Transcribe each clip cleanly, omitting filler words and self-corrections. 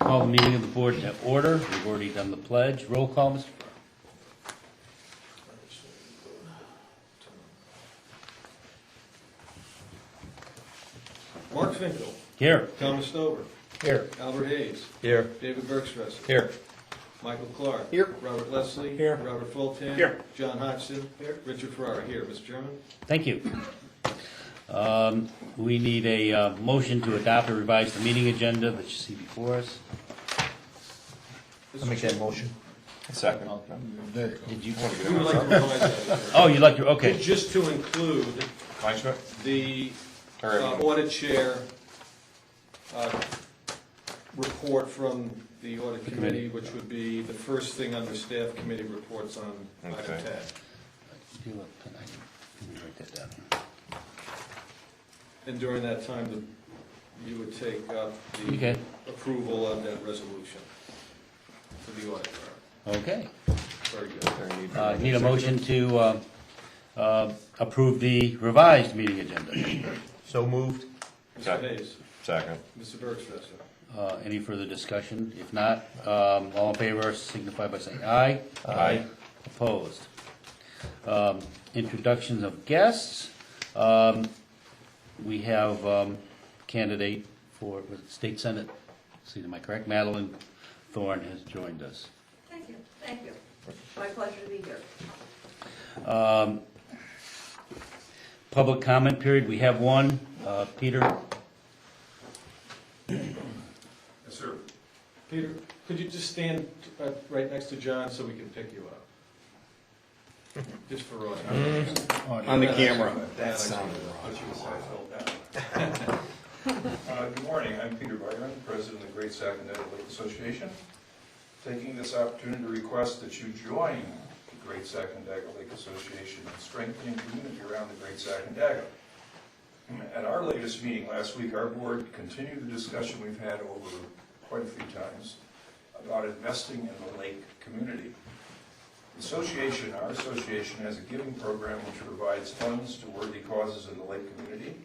Call the meeting of the board to order. We've already done the pledge. Roll call, Mr. Mark Finkel. Here. Thomas Stover. Here. Albert Hayes. Here. David Bergstresser. Here. Michael Clark. Here. Robert Leslie. Here. Robert Fulton. Here. John Hodgson. Here. Richard Ferrara. Here. Mr. Chairman. Thank you. We need a motion to adopt or revise the meeting agenda that you see before us. I'll make that motion. Second. Did you? We would like to revise that. Oh, you'd like to, okay. Just to include the audit chair report from the audit committee, which would be the first thing under staff committee reports on item 10. Let me write that down. And during that time, you would take up the Okay. approval of that resolution for the audit firm. Okay. Very good. Need a motion to approve the revised meeting agenda. So moved. Mr. Hayes. Second. Mr. Bergstresser. Any further discussion? If not, all in favor signify by saying aye. Aye. Opposed. Introductions of guests. We have candidate for was it State Senate seat, am I correct? Madeline Thorne has joined us. Thank you, thank you. My pleasure to be here. Public comment period, we have one. Peter? Yes, sir. Peter, could you just stand right next to John so we can pick you up? Just for audio. On the camera. That sounded wrong. Good morning, I'm Peter Byron, President of the Great Sacandaga Lake Association. Taking this opportunity to request that you join the Great Sacandaga Lake Association in strengthening community around the Great Sacandaga. At our latest meeting last week, our board continued the discussion we've had over quite a few times about investing in the lake community. Our association has a giving program which provides funds to worthy causes in the lake community.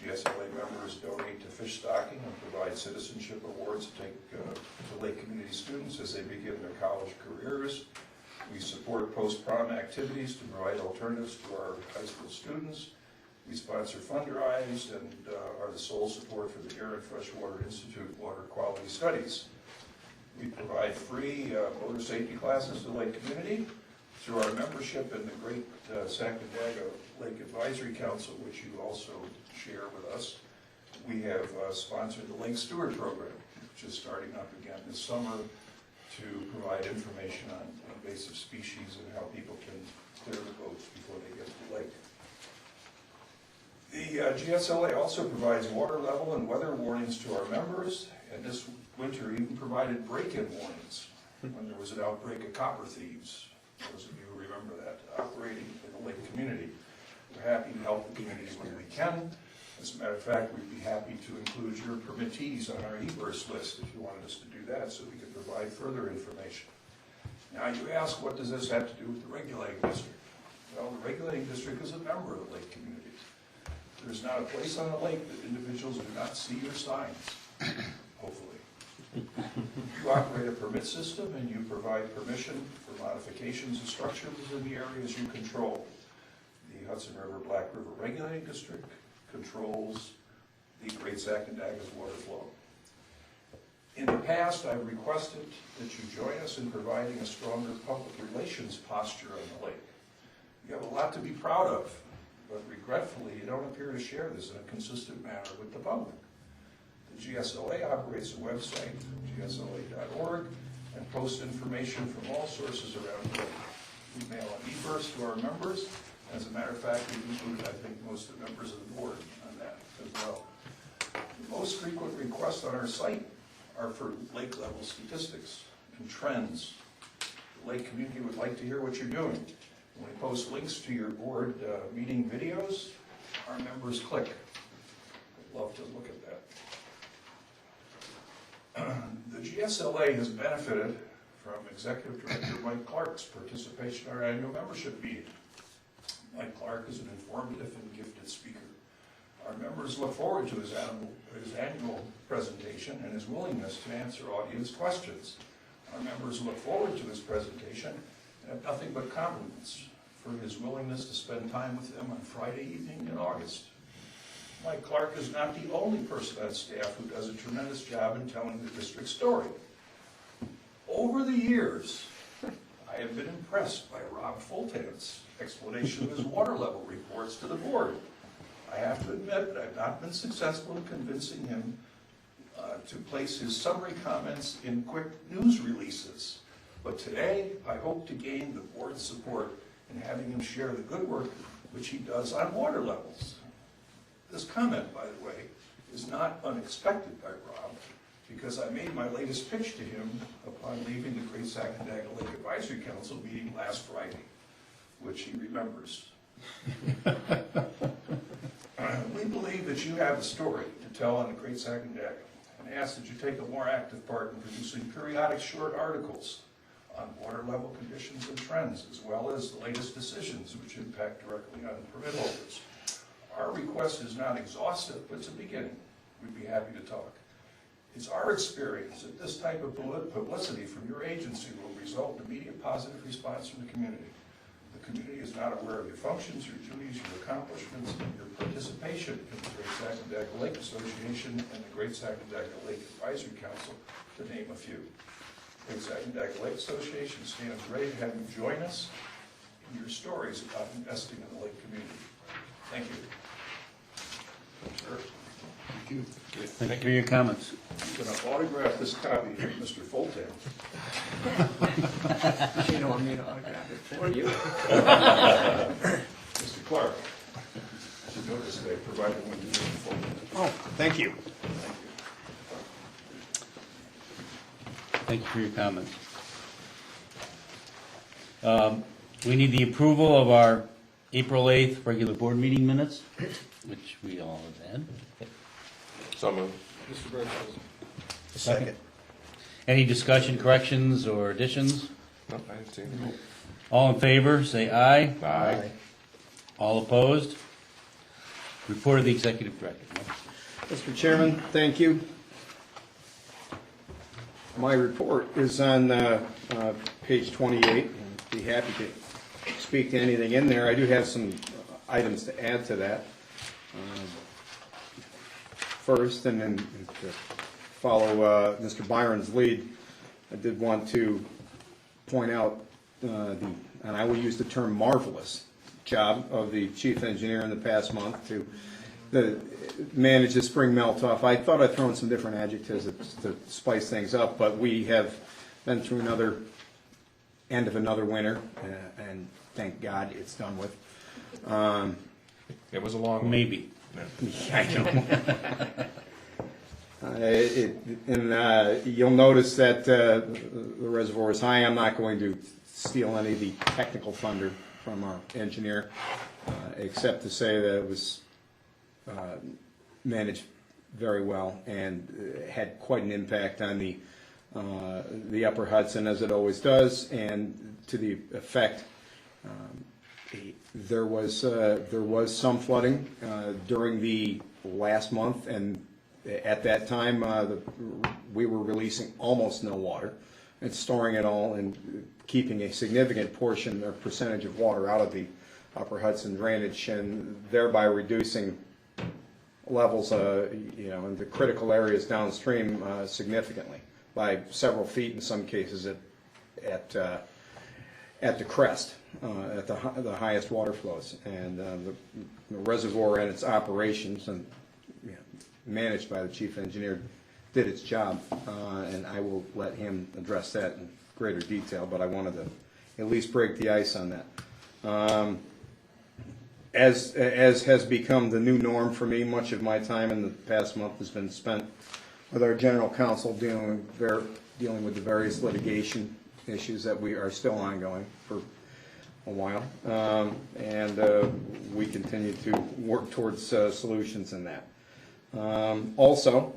GSLA members donate to fish stocking and provide citizenship awards to lake community students as they begin their college careers. We support post-prom activities to provide alternatives to our high school students. We sponsor fund drives and are the sole support for the Air and Freshwater Institute Water Quality Studies. We provide free motor safety classes to the lake community through our membership in the Great Sacandaga Lake Advisory Council, which you also share with us. We have sponsored the Lake Steward Program, which is starting up again this summer to provide information on invasive species and how people can clear the boats before they get to the lake. The GSLA also provides water level and weather warnings to our members, and this winter even provided break-in warnings when there was an outbreak of copper thieves. Those of you who remember that, operating in the lake community. We're happy to help the community when we can. As a matter of fact, we'd be happy to include your permittees on our e-burst list if you wanted us to do that, so we could provide further information. Now you ask, what does this have to do with the regulating district? Well, the regulating district is a member of the lake community. There's not a place on the lake that individuals do not see your signs, hopefully. You operate a permit system and you provide permission for modifications of structures in the areas you control. The Hudson River Black River Regulating District controls the Great Sacandaga's water flow. In the past, I've requested that you join us in providing a stronger public relations posture on the lake. You have a lot to be proud of, but regretfully, you don't appear to share this in a consistent manner with the public. The GSLA operates a website, gsla.org, and posts information from all sources around the lake. We mail an e-burst to our members. As a matter of fact, we've included, I think, most of the members of the board on that as well. The most frequent requests on our site are for lake level statistics and trends. The lake community would like to hear what you're doing. When we post links to your board meeting videos, our members click. I'd love to look at that. The GSLA has benefited from Executive Director Mike Clark's participation in our annual membership meeting. Mike Clark is an informative and gifted speaker. Our members look forward to his annual presentation and his willingness to answer audience questions. Our members look forward to his presentation and have nothing but compliments for his willingness to spend time with them on Friday evening in August. Mike Clark is not the only person on staff who does a tremendous job in telling the district's story. Over the years, I have been impressed by Rob Fulton's explanation of his water level reports to the board. I have to admit that I've not been successful in convincing him to place his summary comments in quick news releases. But today, I hope to gain the board's support in having him share the good work which he does on water levels. This comment, by the way, is not unexpected by Rob, because I made my latest pitch to him upon leaving the Great Sacandaga Lake Advisory Council meeting last Friday, which he remembers. We believe that you have a story to tell on the Great Sacandaga, and ask that you take a more active part in producing periodic short articles on water level conditions and trends, as well as the latest decisions which impact directly on permit holders. Our request is not exhaustive, but it's a beginning. We'd be happy to talk. It's our experience that this type of publicity from your agency will result in immediate positive response from the community. The community is not aware of your functions, your duties, your accomplishments, and your participation in the Great Sacandaga Lake Association and the Great Sacandaga Lake Advisory Council, to name a few. The Great Sacandaga Lake Association stands ready to have you join us in your stories about investing in the lake community. Thank you. Sure. Thank you. Thank you for your comments. I'm going to autograph this copy from Mr. Fulton. You don't want me to autograph it for you? Mr. Clark, you notice they provided one to Mr. Fulton. Oh, thank you. Thank you for your comments. We need the approval of our April 8th regular board meeting minutes, which we all have had. So moved. Mr. Burgess. Second. Any discussion, corrections, or additions? No, I didn't see anything. All in favor, say aye. Aye. All opposed? Report of the executive director. Mr. Chairman, thank you. My report is on page 28. I'd be happy to speak to anything in there. I do have some items to add to that. First, and then to follow Mr. Byron's lead, I did want to point out and I will use the term marvelous job of the chief engineer in the past month to manage the spring melt-off. I thought I'd throw in some different adjectives to spice things up, but we have been through another end of another winter, and thank God it's done with. It was a long one. Maybe. I know. You'll notice that the reservoir is high. I'm not going to steal any of the technical thunder from our engineer, except to say that it was managed very well and had quite an impact on the upper Hudson, as it always does, and to the effect there was some flooding during the last month, and at that time we were releasing almost no water and storing it all and keeping a significant portion or percentage of water out of the upper Hudson drainage, and thereby reducing levels in the critical areas downstream significantly by several feet in some cases at the crest, at the highest water flows. And the reservoir and its operations, and managed by the chief engineer, did its job, and I will let him address that in greater detail, but I wanted to at least break the ice on that. As has become the new norm for me, much of my time in the past month has been spent with our general counsel dealing with the various litigation issues that we are still ongoing for a while, and we continue to work towards solutions in that. Also,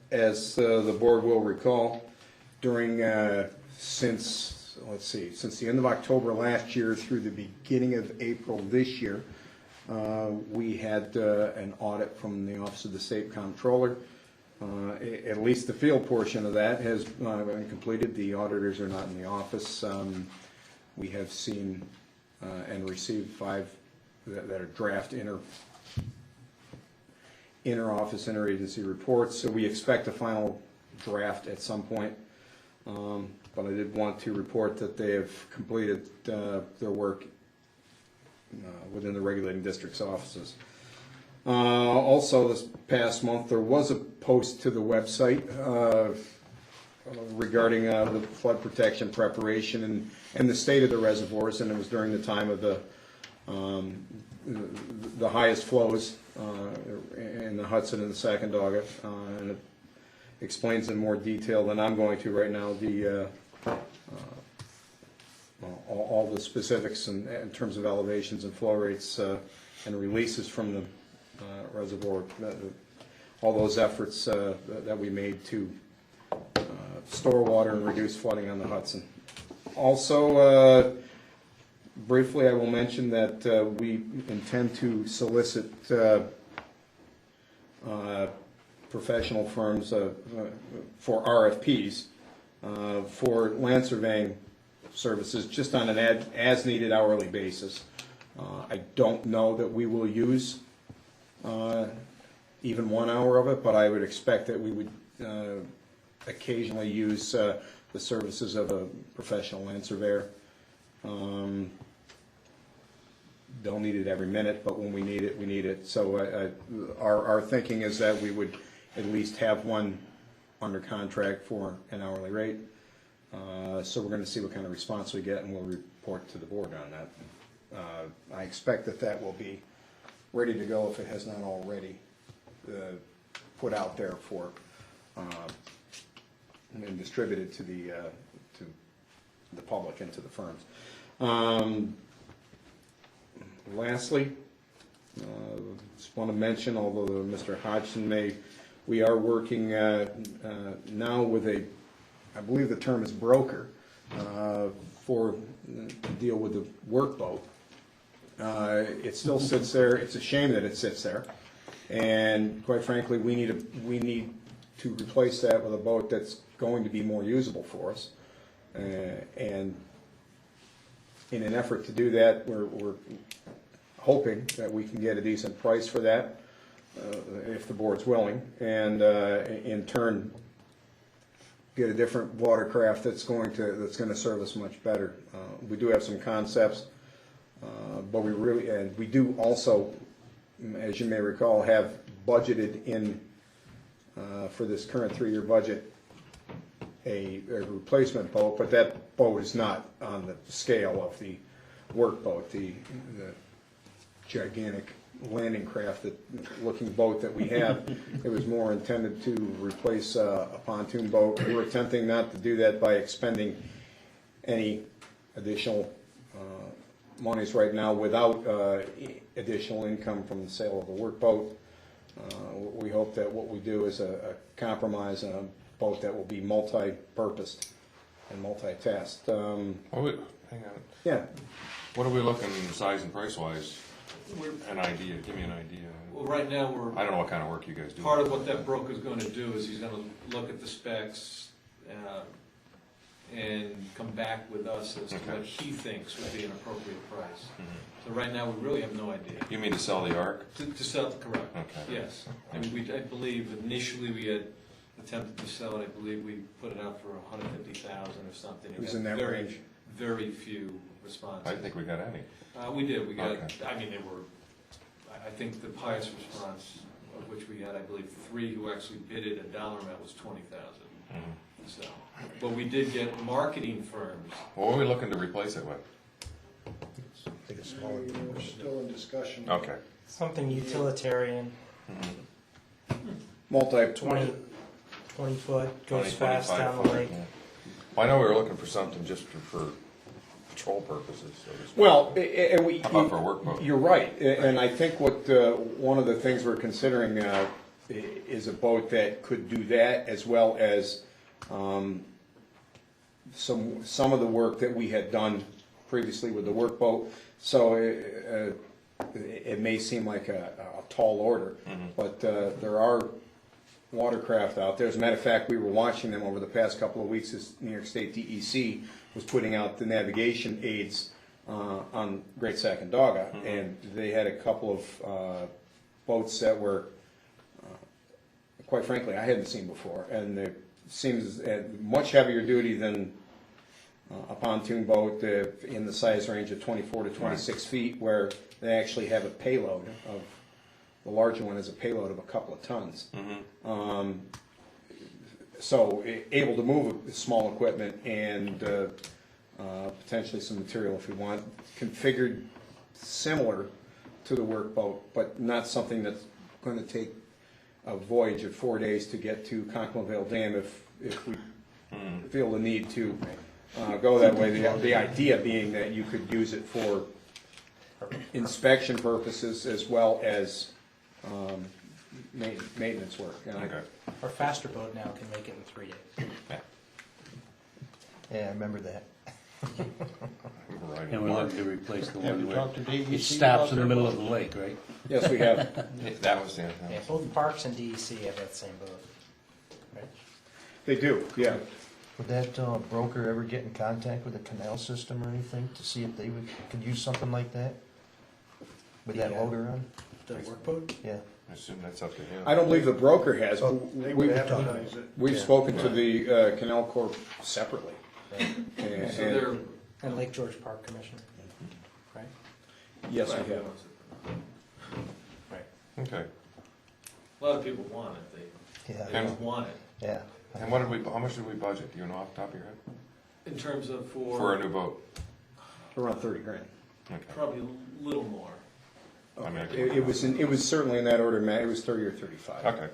as the board will recall, during since the end of October last year through the beginning of April this year, We had an audit from the Office of the State Comptroller. At least the field portion of that has been completed. The auditors are not in the office. We have seen and received 5 that are draft inter-office, interagency reports. So we expect a final draft at some point. But I did want to report that they have completed their work within the regulating district's offices. Also, this past month, there was a post to the website regarding the flood protection preparation and the state of the reservoirs, and it was during the time of the highest flows in the Hudson and the Sacandaga, and it explains in more detail than I'm going to right now all the specifics in terms of elevations and flow rates and releases from the reservoir, all those efforts that we made to store water and reduce flooding on the Hudson. Also, briefly, I will mention that we intend to solicit professional firms for RFPs for land surveying services, just on an as-needed hourly basis. I don't know that we will use even 1 hour of it, but I would expect that we would occasionally use the services of a professional land surveyor. Don't need it every minute, but when we need it, we need it. So our thinking is that we would at least have one under contract for an hourly rate. So we're going to see what kind of response we get, and we'll report to the board on that. I expect that will be ready to go if it has not already put out there for and distributed to the public and to the firms. Lastly, just want to mention, although Mr. Hodgson we are working now with I believe the term is broker, for to deal with the workboat. It still sits there. It's a shame that it sits there, and quite frankly, we need to replace that with a boat that's going to be more usable for us. And in an effort to do that, we're hoping that we can get a decent price for that, if the board's willing, and in turn get a different watercraft that's going to serve us much better. We do have some concepts, but we do also, as you may recall, have budgeted in for this current 3-year budget a replacement boat, but that boat is not on the scale of the workboat, the gigantic landing craft looking boat that we have. It was more intended to replace a pontoon boat. We're attempting not to do that by expending any additional monies right now without additional income from the sale of the workboat. We hope that what we do is a compromise on a boat that will be multi-purposed and multi-tasked. Hang on. Yeah. What are we looking size and price wise? An idea. Give me an idea. Well, right now, I don't know what kind of work you guys do. part of what that broker's going to do is he's going to look at the specs and come back with us as to what he thinks would be an appropriate price. So right now, we really have no idea. You mean to sell the Ark? To sell, correct. Okay. Yes. I mean, I believe initially we had attempted to sell it. I believe we put it out for $150,000 or something. It was in that range. Very few responses. I didn't think we got any. We did. We got. Okay. I mean, they were. I think the highest response, of which we had, I believe, 3 who actually bidded a dollar amount was $20,000. So, but we did get marketing firms. What are we looking to replace it with? We're still in discussion. Okay. Something utilitarian, Multi 20 foot, goes 20, fast 25 down the foot, lake. yeah. Well, I know we were looking for something just for patrol purposes. So to speak. Well, and we. How about for a workboat? You're right, and I think what one of the things we're considering is a boat that could do that, as well as some of the work that we had done previously with the workboat. So it may seem like a tall order, but there are watercraft out there. As a matter of fact, we were watching them over the past couple of weeks as New York State DEC was putting out the navigation aids on Great Sacandaga, and they had a couple of boats that were, quite frankly, I hadn't seen before, and it seems much heavier duty than a pontoon boat in the size range of 24 to 26 feet, where they actually have a payload of, the larger one is a payload of a couple of tons. So able to move small equipment and potentially some material if we want, configured similar to the workboat, but not something that's going to take a voyage of 4 days to get to Conklin Dam if we feel the need to go that way. The idea being that you could use it for inspection purposes as well as maintenance work. And Okay. Our faster boat now can make it in 3 days. Yeah, I remember that. Right. And we're looking to replace the one where talked to DEC it stops about in the their middle boat? of the lake, right? Yes, we have. That was the Yeah, both Parks and DEC have that same boat. Right? They do, yeah. Would that broker ever get in contact with the canal system or anything to see if they could use something like that? With that Yeah. loader on? The workboat? Yeah. I assume that's up to him. I don't believe the broker has. Oh, They We've- would advertise it. We've Yeah. spoken to the Canal Corp separately. And- So they're. And Lake George Park Commission, right? Yes, we have. Right. Okay. A lot of people want it, they Yeah, just want it. yeah. And what did we, how much did we budget? Do you know off the top of your head? In terms of For a new boat? Around 30 grand. Okay. probably a little more. I mean, I can- It was certainly in that order, Matt. It was 30 or 35. Okay.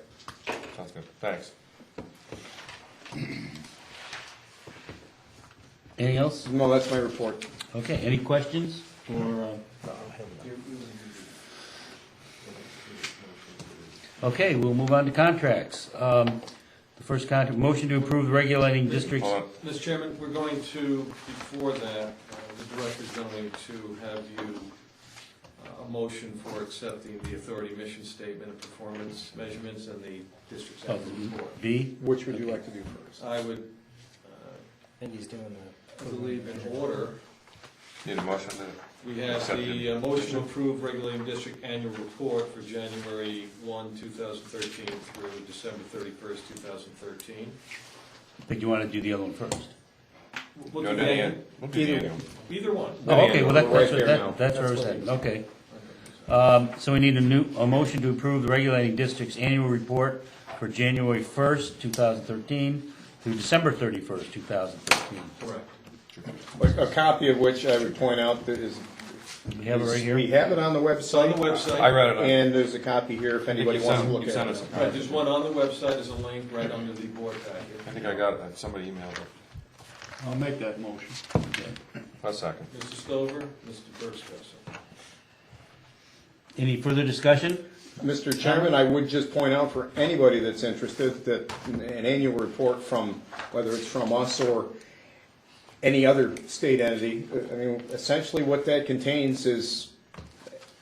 Sounds good. Thanks. Anything else? No, that's my report. Okay, any questions for, okay, we'll move on to contracts. The first contract, motion to approve the regulating districts. Hold on. Mr. Chairman, we're going to, before that, the director's going to have you, a motion for accepting the authority mission statement of performance measurements and the district's Oh, annual report. B? Which would you like to do first? I would, I think he's doing I believe in order, Need a motion to, we have the motion to approve regulating district annual report for January 1, 2013 through December 31st, 2013. I think you want to do the other one first. We'll go do to the that. end. We'll do the Either annual. Either one. Oh, okay, well, Right there now. that's where I was heading, okay. So we need a motion to approve the regulating district's annual report for January 1st, 2013 through December 31st, 2013. Correct. A copy of which I would point out that is. We have it right here? We have it on the It's on website. the website. I read it. And there's a copy here if anybody wants to look You at sent it. us a Right, there's one on the website, there's a link right under the board I packet. think I got it. Somebody emailed it. I'll make that motion. A second. Mr. Stover, Mr. Bergstresser. Any further discussion? Mr. Chairman, I would just point out for anybody that's interested that an annual report from, whether it's from us or any other state entity, I mean, essentially what that contains is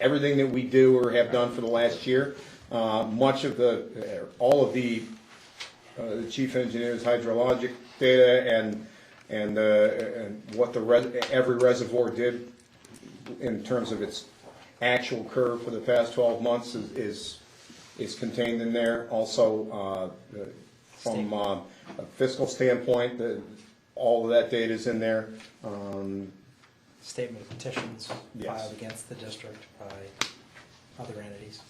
everything that we do or have done for the last year. Much of all of the chief engineer's hydrologic data and what every reservoir did in terms of its actual curve for the past 12 months is contained in there. Also, from a fiscal standpoint, all of that data is in there. statement of petitions Yes. filed against the district by other entities.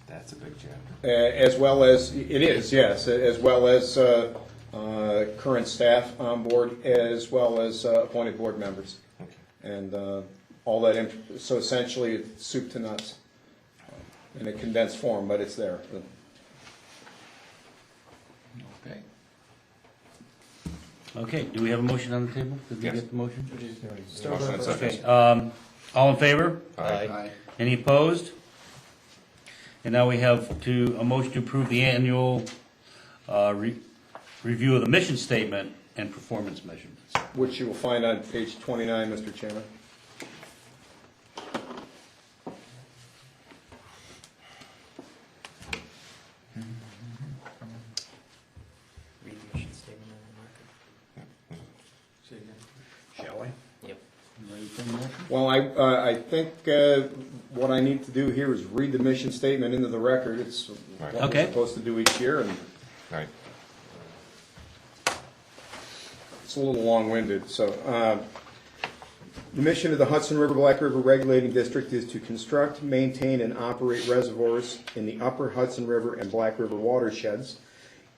That's a big chapter. As well as, it is, yes, as well as current staff on board, as well as appointed board members. Okay. And all that, so essentially it's soup to nuts in a condensed form, but it's there. Okay. Okay, do we have a motion on the table? Did we Yes. get the motion? Motion and second. Okay, all in favor? Aye. Any opposed? And now we have a motion to approve the annual review of the mission statement and performance measurements. Which you will find on page 29, Mr. Chairman. Say again. Shall I? Ready for the motion? Well, I think what I need to do here is read the mission statement into the record. It's Right. what Okay. we're supposed to do each year, and Right. it's a little long-winded. So, the mission of the Hudson River Black River Regulating District is to construct, maintain, and operate reservoirs in the upper Hudson River and Black River watersheds,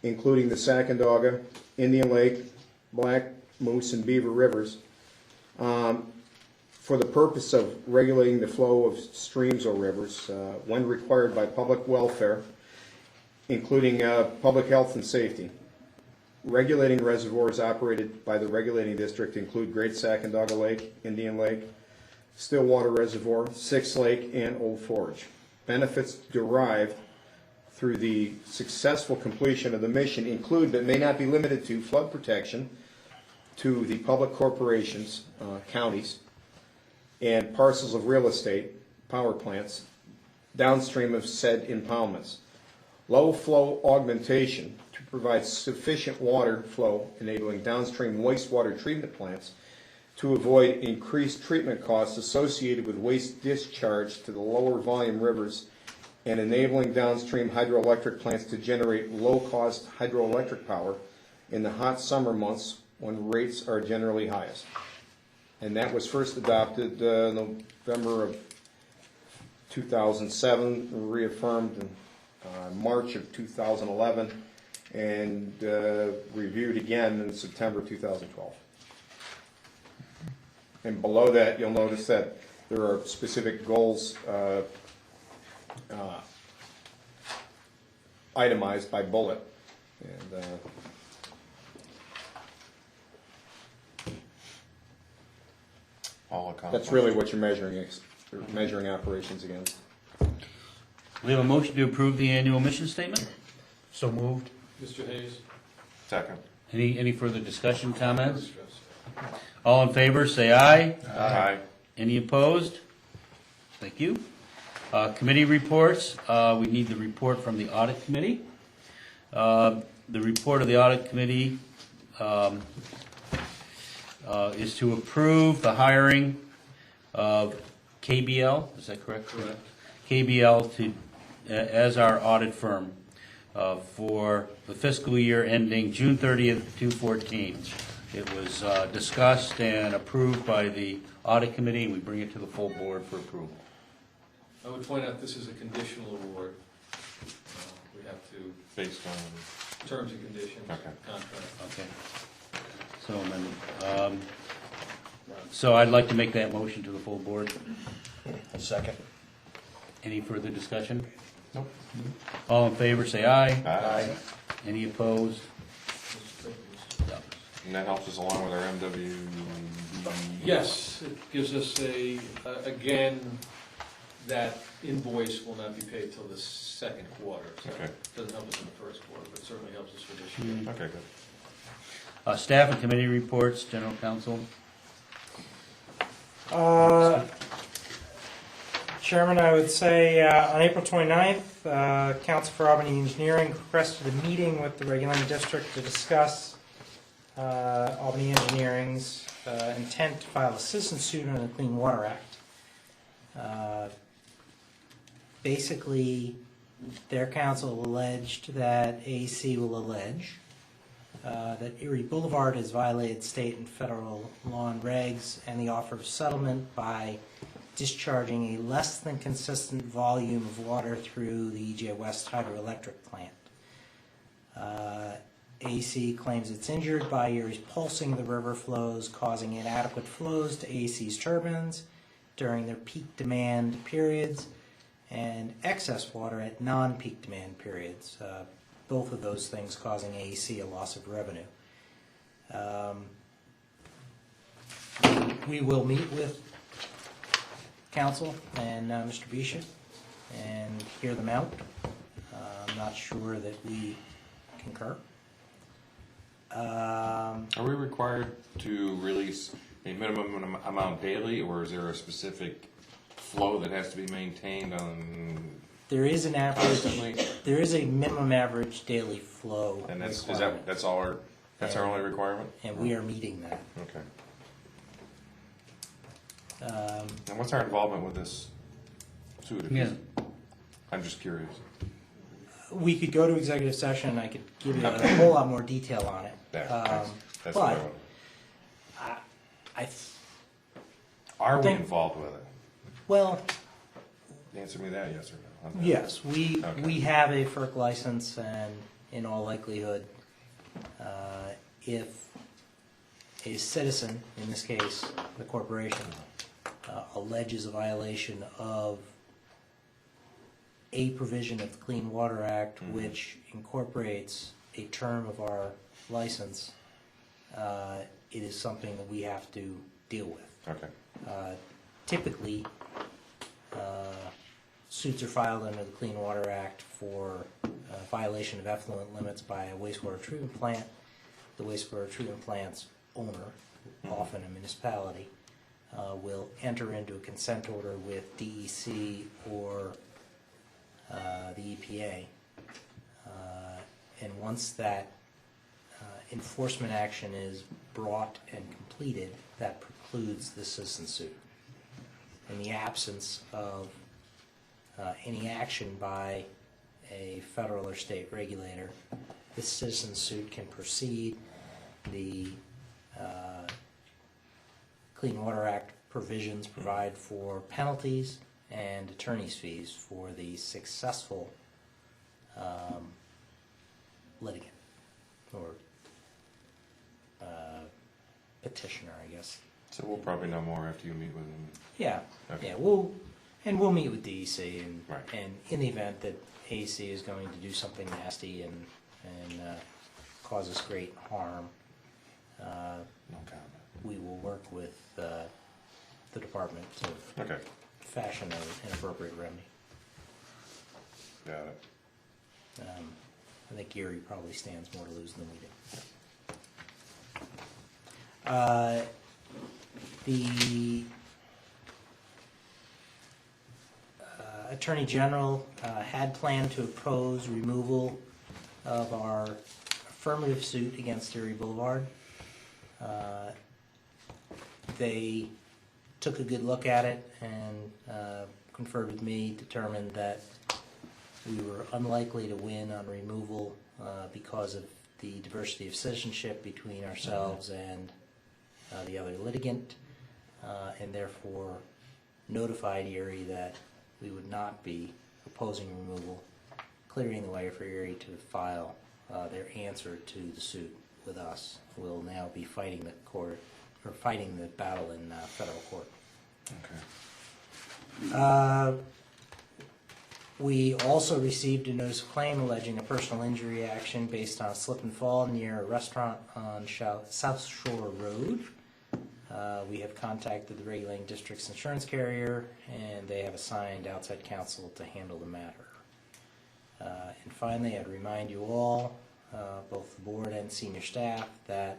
including the Sacandaga, Indian Lake, Black Moose, and Beaver Rivers, for the purpose of regulating the flow of streams or rivers when required by public welfare, including public health and safety. Regulating reservoirs operated by the regulating district include Great Sacandaga Lake, Indian Lake, Stillwater Reservoir, Six Lake, and Old Forge. Benefits derived through the successful completion of the mission include but may not be limited to flood protection to the public corporations, counties, and parcels of real estate, power plants, downstream of said impoundments. Low flow augmentation to provide sufficient water flow enabling downstream wastewater treatment plants to avoid increased treatment costs associated with waste discharge to the lower volume rivers and enabling downstream hydroelectric plants to generate low-cost hydroelectric power in the hot summer months when rates are generally highest. And that was first adopted November of 2007, reaffirmed in March of 2011, and reviewed again in September 2012. And below that, you'll notice that there are specific goals itemized by bullet. And All accomplished. that's really what you're measuring operations against. We have a motion to approve the annual mission statement. So moved. Mr. Hayes? Second. Any further discussion, comments? All in favor, say aye. Aye. Any opposed? Thank you. Committee reports, we need the report from the audit committee. The report of the audit committee is to approve the hiring of KBL, is that correct? Correct. KBL to, as our audit firm for the fiscal year ending June 30th, 2014. It was discussed and approved by the audit committee, and we bring it to the full board for approval. I would point out this is a conditional award. We have to, Based on, terms and conditions, Okay. contract. Okay. So amended. So I'd like to make that motion to the full board. A second. Any further discussion? Nope. All in favor, say aye. Aye. Any opposed? No. And that helps us along with our MW. Yes, it gives us again, that invoice will not be paid till the second quarter. So Okay. it doesn't help us in the first quarter, but certainly helps us for this year. Okay, good. Staff and committee reports, general counsel. Chairman, I would say on April 29th, Council for Albany Engineering requested a meeting with the regulating district to discuss Albany Engineering's intent to file a citizen suit on the Clean Water Act. Basically, their counsel alleged that AC will allege that Erie Boulevard has violated state and federal law and regs, and the offer of settlement by discharging a less than consistent volume of water through the EJ West hydroelectric plant. AC claims it's injured by Erie's pulsing of the river flows, causing inadequate flows to AC's turbines during their peak demand periods, and excess water at non-peak demand periods, both of those things causing AC a loss of revenue. We will meet with council and Mr. Bisha and hear them out. I'm not sure that we concur. Are we required to release a minimum amount daily, or is there a specific flow that has to be maintained on There is an average. constantly? There is a minimum average daily flow And that's, is requirement. that's all our, That's our only requirement? And we are meeting that. Okay. And what's our involvement with this suit? Yeah. I'm just curious. We could go to executive session, and I could give you a whole lot more detail on it. Yeah, that's but what I want. I Are we think- involved with it? well, Answer me that, yes or no. on that. yes, we Okay. have a FERC license, and in all likelihood, if a citizen, in this case the corporation, alleges a violation of a provision of the Clean Water Act, which incorporates a term of our license, it is something that we have to deal with. Okay. Typically, suits are filed under the Clean Water Act for violation of effluent limits by a wastewater treatment plant. The wastewater treatment plant's owner, often a municipality, will enter into a consent order with DEC or the EPA. And once that enforcement action is brought and completed, that precludes the citizen suit. In the absence of any action by a federal or state regulator, the citizen suit can proceed. The Clean Water Act provisions provide for penalties and attorney's fees for the successful litigant or petitioner, I guess. So we'll probably know more after you meet with them. Yeah, Okay. yeah, we'll meet with DEC, and Right. and in the event that AC is going to do something nasty and cause us great harm, No comment. we will work with the department to Okay. fashion an appropriate remedy. Got it. I think Erie probably stands more to lose than we do. The Attorney General had planned to oppose removal of our affirmative suit against Erie Boulevard. They took a good look at it and conferred with me, determined that we were unlikely to win on removal because of the diversity of citizenship between ourselves and the other litigant, and therefore notified Erie that we would not be opposing removal, clearing the way for Erie to file their answer to the suit with us. We'll now be fighting the court, or fighting the battle in federal court. Okay. We also received a notice of claim alleging a personal injury action based on a slip and fall near a restaurant on South Shore Road. We have contacted the regulating district's insurance carrier, and they have assigned outside counsel to handle the matter. And finally, I'd remind you all, both the board and senior staff, that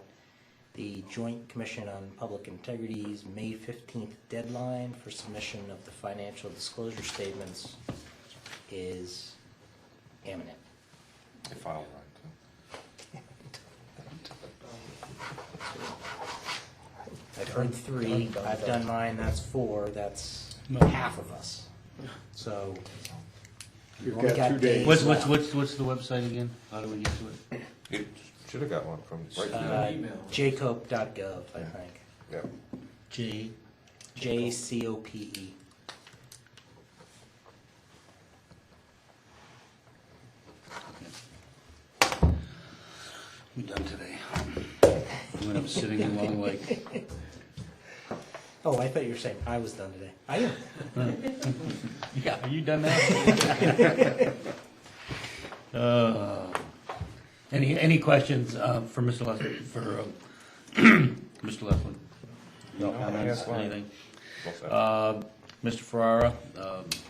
the Joint Commission on Public Integrity's May 15th deadline for submission of the financial disclosure statements is imminent. They filed right, I've heard 3, I've done mine, that's 4, that's half of us. So, You've only got 2 days. What's the website again? How do we get to it? too. You should have got one from right through jcope.gov, I think. Yep. J. JCOPE. We done today. I'm gonna be sitting in Long Lake. Oh, I thought you were saying I was done today. I am. Yeah, are you done now? Any questions for Mr. Leslie? For Mr. Leslie? No, Comments, that's fine. anything? Well said. Mr. Ferrara,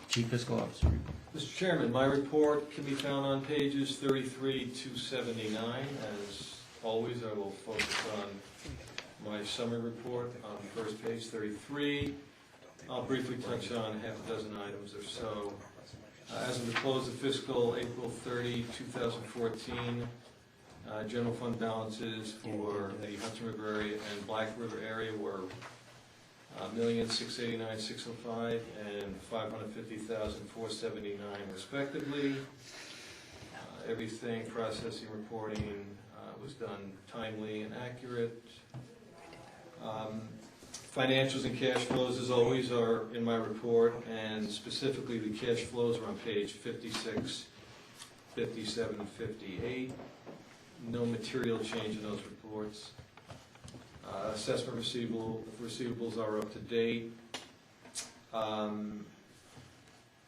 Chief Fiscal Officer. Mr. Chairman, my report can be found on pages 33 to 79. As always, I will focus on my summary report on the first page, 33. I'll briefly touch on half a dozen items or so. As of the close of fiscal April 30, 2014, General fund balances for the Hudson River area and Black River area were $1,689,605 and $550,479 respectively. Everything, processing, reporting, was done timely and accurate. Financials and cash flows, as always, are in my report, and specifically the cash flows are on page 56, 57, and 58. No material change in those reports. Assessment receivables are up to date.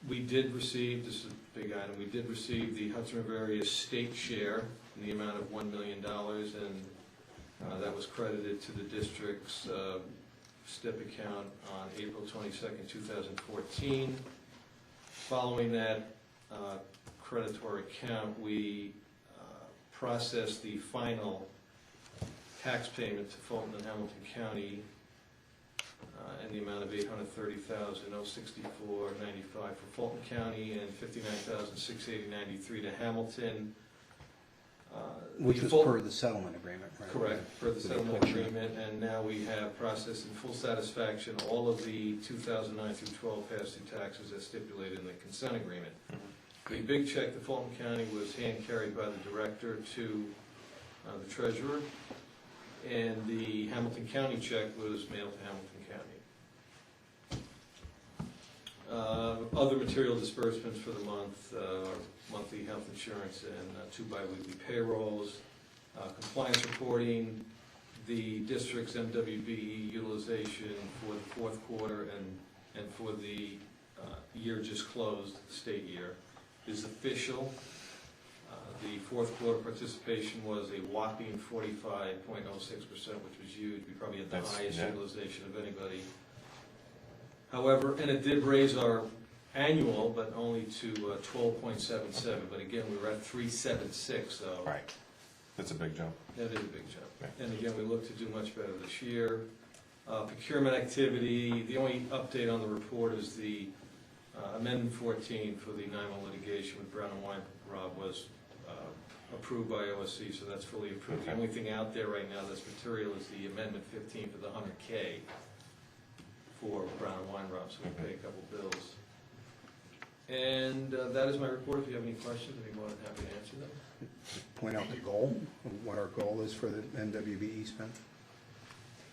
We did receive, this is a big item, we did receive the Hudson River area state share in the amount of $1 million, and that was credited to the district's STIP account on April 22nd, 2014. Following that creditable account, we processed the final tax payment to Fulton and Hamilton County in the amount of $830,064.95 for Fulton County and $59,680.93 to Hamilton. Which was per the settlement agreement, right? Correct, per the settlement agreement, and now we have processed in full satisfaction all of the 2009 through 12 past due taxes as stipulated in the consent agreement. The big check to Fulton County was hand carried by the director to the treasurer, and the Hamilton County check was mailed to Hamilton County. Other material disbursements for the month are monthly health insurance and 2 biweekly payrolls, compliance reporting, the district's MWBE utilization for the fourth quarter and for the year just closed, the state year, is official. The fourth quarter participation was a whopping 45.06%, which was huge. We probably had the highest utilization of anybody. However, and it did raise our annual, but only to 12.77. But again, we were at 3.76, so. Right. That's a big jump. That is a big jump. Yeah. And again, we look to do much better this year. Procurement activity, the only update on the report is the Amendment 14 for the 9-1 litigation with Brown and Weinrob was approved by OSC, so that's fully approved. Okay. The only thing out there right now that's material is the Amendment 15 for the $100K for Brown and Weinrob, so we pay a couple bills. And that is my report. If you have any questions, I'd be more than happy to answer them. Just point out the goal, what our goal is for the NWBE spend,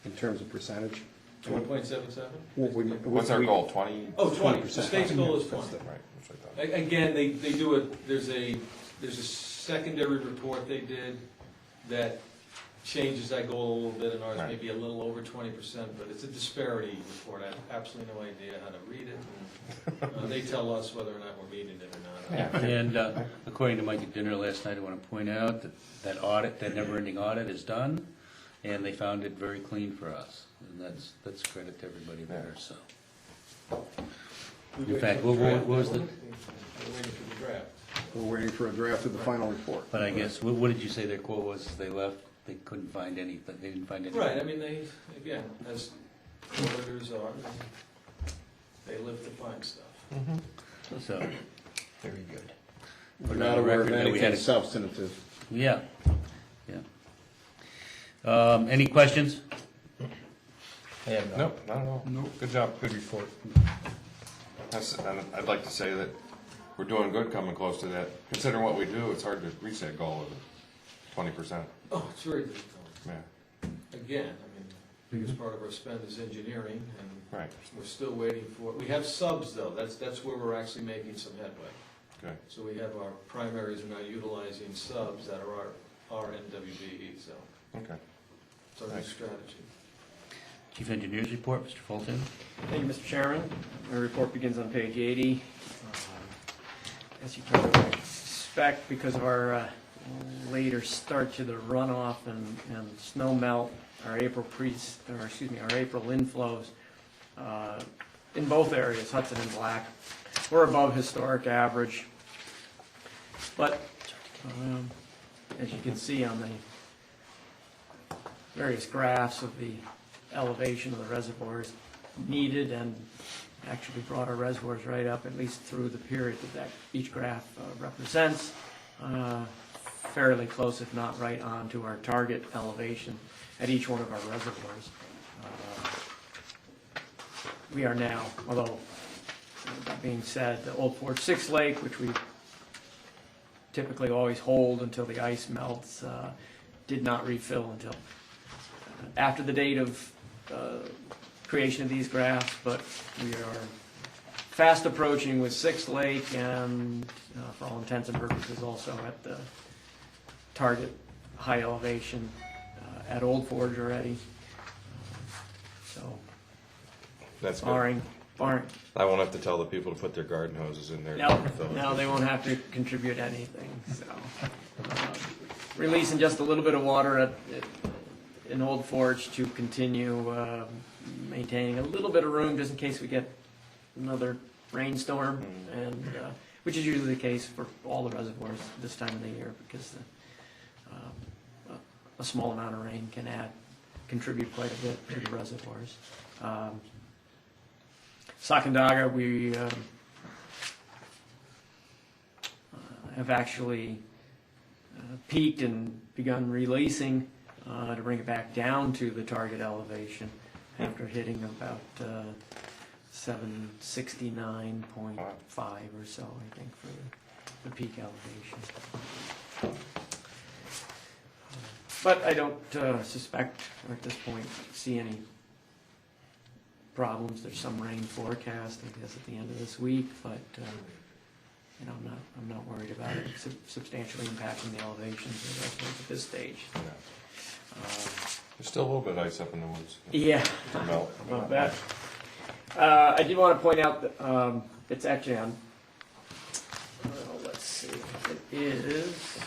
in terms of percentage. 20.77? What's our goal, 20? Oh, 20. The 20%. state's goal is 20. Right, that's what I thought. Again, they do it, there's a secondary report they did that changes that goal a little bit, and ours may be a little over 20%, but it's a disparity report. I have absolutely no idea how to read it, and they tell us whether or not we're meeting it or not. And according to Mike at dinner last night, I want to point out that that audit, that never-ending audit is done, and they found it very clean for us. And that's credit to everybody there, so. In fact, what was the? We're waiting for the draft. We're waiting for a draft of the final report. But I guess, what did you say their quote was as they left? They couldn't find anything, they didn't find anything? Right, I mean, they, again, as auditors are, they live to find stuff. So, Very good. We're not aware of anything substantive. yeah, yeah. Any questions? I have none. Nope, not at all. Nope. Good job, good report. And I'd like to say that we're doing good coming close to that. Considering what we do, it's hard to reach that goal of 20%. Oh, it's very difficult. Yeah, Again, I mean, the biggest part of our spend is engineering, and right, we're still waiting for, we have subs though, that's where we're actually making some headway. okay. So we have our primaries are now utilizing subs that are our NWBE, so Okay. it's our new Thanks. strategy. Chief Engineer's report, Mr. Fulton. Thank you, Mr. Chairman. My report begins on page 80. As you can expect, because of our later start to the runoff and snow melt, our April inflows in both areas, Hudson and Black, we're above historic average. But as you can see on the various graphs of the elevation of the reservoirs needed, and actually brought our reservoirs right up, at least through the period that each graph represents. fairly close, if not right on, to our target elevation at each one of our reservoirs. We are now, although, that being said, the Old Forge 6 Lake, which we typically always hold until the ice melts, did not refill until after the date of creation of these graphs, but we are fast approaching with 6 Lake and, for all intents and purposes, also at the target high elevation at Old Forge already. So, That's good. barring. I won't have to tell the people to put their garden hoses in there. No, they won't have to contribute anything, so. Releasing just a little bit of water in Old Forge to continue maintaining a little bit of room just in case we get another rainstorm, and which is usually the case for all the reservoirs this time of the year, because a small amount of rain can contribute quite a bit to the reservoirs. Sacandaga, we have actually peaked and begun releasing to bring it back down to the target elevation after hitting about 769.5 or so, I think, for the peak elevation. But I don't suspect, or at this point, see any problems. There's some rain forecast, I guess, at the end of this week, but you know, I'm not worried about it substantially impacting the elevations of the reservoirs at this stage. There's still a little bit of ice up in the woods. Yeah, Melt. about that. I did want to point out that it's actually on. Let's see, it is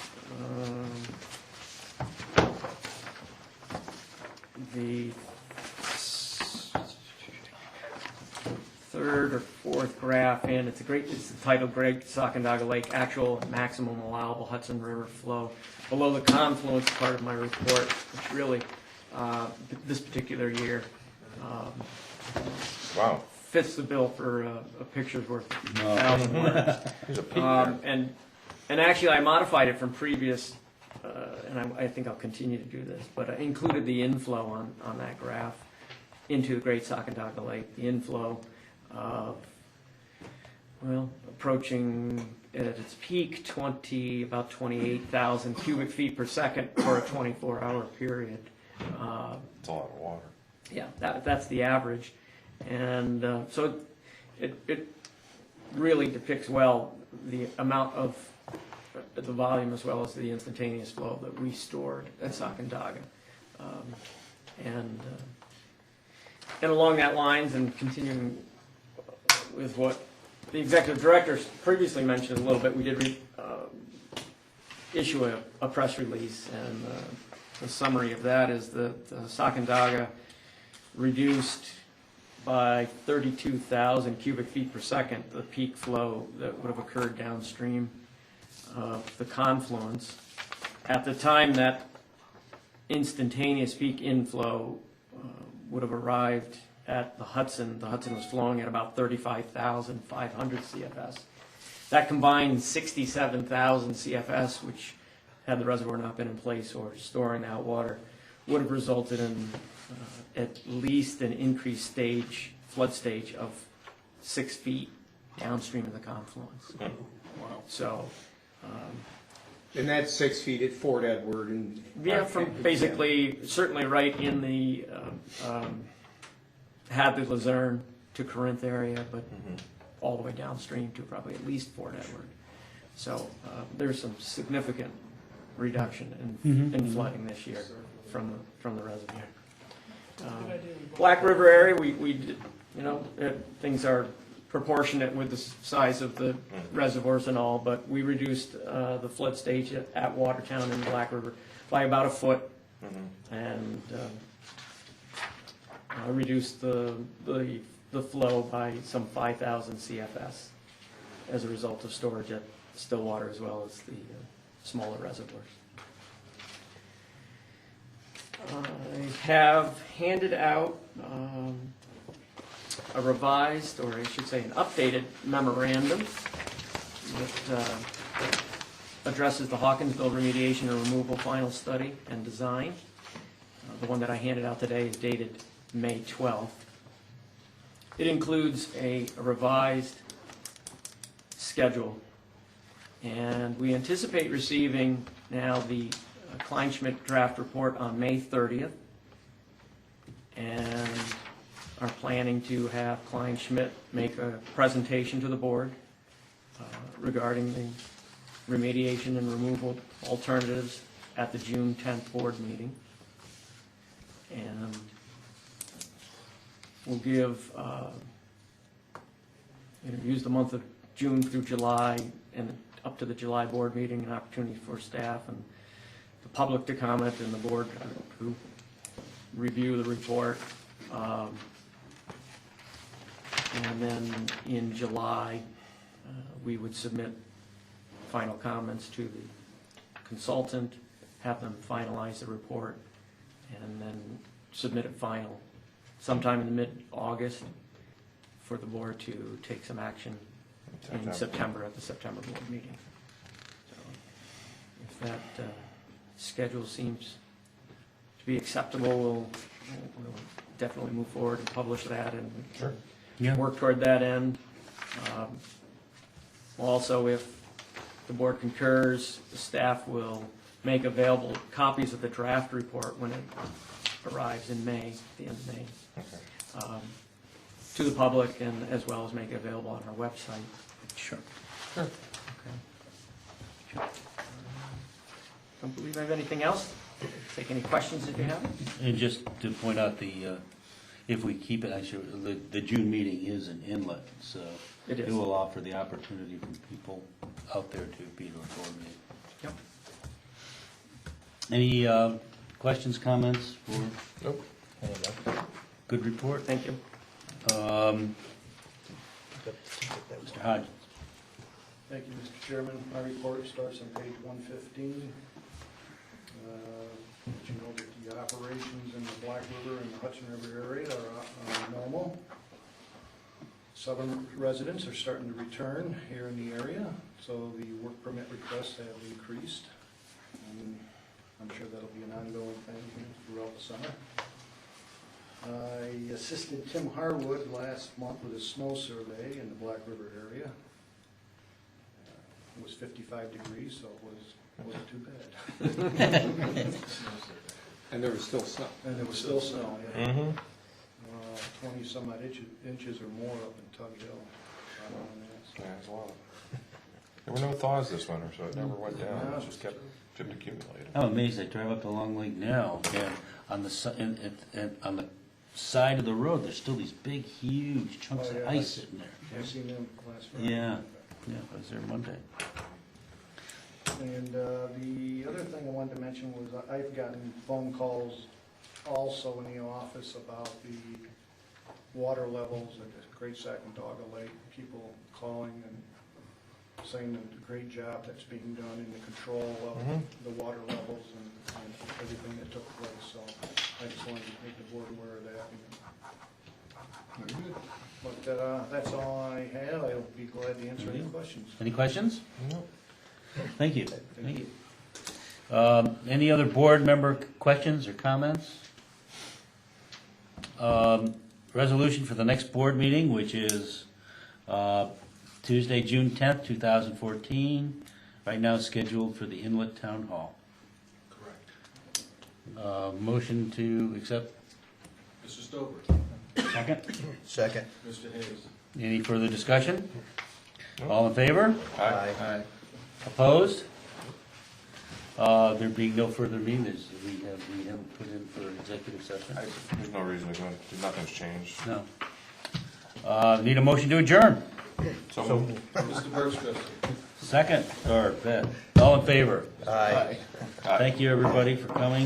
the third or fourth graph in. It's titled Great Sacandaga Lake Actual Maximum Allowable Hudson River Flow. Below the confluence part of my report, which really, this particular year, Wow. fits the bill for a picture's worth of 1,000 words. There's a peak there. And actually, I modified it from previous, and I think I'll continue to do this, but I included the inflow on that graph into the Great Sacandaga Lake. The inflow, approaching at its peak about 28,000 cubic feet per second for a 24-hour period. It's a lot of water. Yeah, that's the average. And so it really depicts well the amount of the volume as well as the instantaneous flow that we stored at Sacandaga. And along that lines, and continuing with what the executive director previously mentioned a little bit, we did issue a press release, and the summary of that is that Sacandaga reduced by 32,000 cubic feet per second the peak flow that would have occurred downstream of the confluence. At the time that instantaneous peak inflow would have arrived at the Hudson was flowing at about 35,500 CFS. That combined 67,000 CFS, which, had the reservoir not been in place or storing that water, would have resulted in at least an increased flood stage of 6 feet downstream of the confluence. Wow. So, And that's 6 feet at Fort Edward and. yeah, from basically, certainly right in the Hadley Luzerne to Corinth area, but all the way downstream to probably at least Fort Edward. So there's some significant reduction in flooding this year from the reservoir. Black River area, we did, things are proportionate with the size of the reservoirs and all, but we reduced the flood stage at Watertown and Black River by about a foot, and reduced the flow by some 5,000 CFS as a result of storage at Stillwater as well as the smaller reservoirs. I have handed out a revised, or I should say an updated memorandum that addresses the Hawkinsville remediation and removal final study and design. The one that I handed out today is dated May 12th. It includes a revised schedule, and we anticipate receiving now the Kleinschmidt draft report on May 30th, and are planning to have Kleinschmidt make a presentation to the board regarding the remediation and removal alternatives at the June 10th board meeting. And we'll give, use the month of June through July and up to the July board meeting, an opportunity for staff and the public to comment and the board to review the report. And then in July, we would submit final comments to the consultant, have them finalize the report, and then submit it final sometime in mid-August for the board to take some action in September at the September board meeting. So if that schedule seems to be acceptable, we'll definitely move forward and publish that and Sure. work toward that end. Also, if the board concurs, the staff will make available copies of the draft report when it arrives in May, at the end of May, Okay. to the public, and as well as make it available on our website. Sure. Okay. Don't believe I have anything else. Take any questions if you have. And just to point out if we keep it, the June meeting is an inlet, so It is. it will offer the opportunity for people out there to be to a board meeting. Yep. Any questions, comments? Nope. Good report. Thank you. Mr. Hodges. Thank you, Mr. Chairman. My report starts on page 115. You know that the operations in the Black River and the Hudson River area are normal. Southern residents are starting to return here in the area, so the work permit requests have increased. And I'm sure that'll be an ongoing thing throughout the summer. I assisted Tim Harwood last month with his snow survey in the Black River area. It was 55 degrees, so it wasn't too bad. And there was still snow. And there was still snow, yeah. Mm-hmm. 20 some odd inches or more up in Tug Hill. Yeah, it's a lot. There were no thaws this winter, so it never went down. It just kept accumulating. I'm amazed. I drive up the Long Lake now, and on the side of the road, there's still these big, huge chunks Oh, of yeah, ice sitting there. I've seen them last Friday. Yeah, I was there Monday. And the other thing I wanted to mention was I've gotten phone calls also in the office about the water levels at the Great Sac and Dogger Lake. People calling and saying the great job that's being done in the control of the water levels and everything that took place. So I just wanted to make the board aware of that. But that's all I have. I'll be glad to answer any questions. Any questions? No. Thank you. Thank you. Any other board member questions or comments? Resolution for the next board meeting, which is Tuesday, June 10th, 2014, right now scheduled for the Inlet Town Hall. Correct. Motion to accept. Mr. Stover? Second. Second. Mr. Hayes? Any further discussion? All in favor? Aye. Opposed? There being no further meetings, we haven't put in for executive session? There's no reason to go. Nothing's changed. No. Need a motion to adjourn? So Mr. Bergström? Second, or Beth? All in favor? Aye. Thank you, everybody, for coming.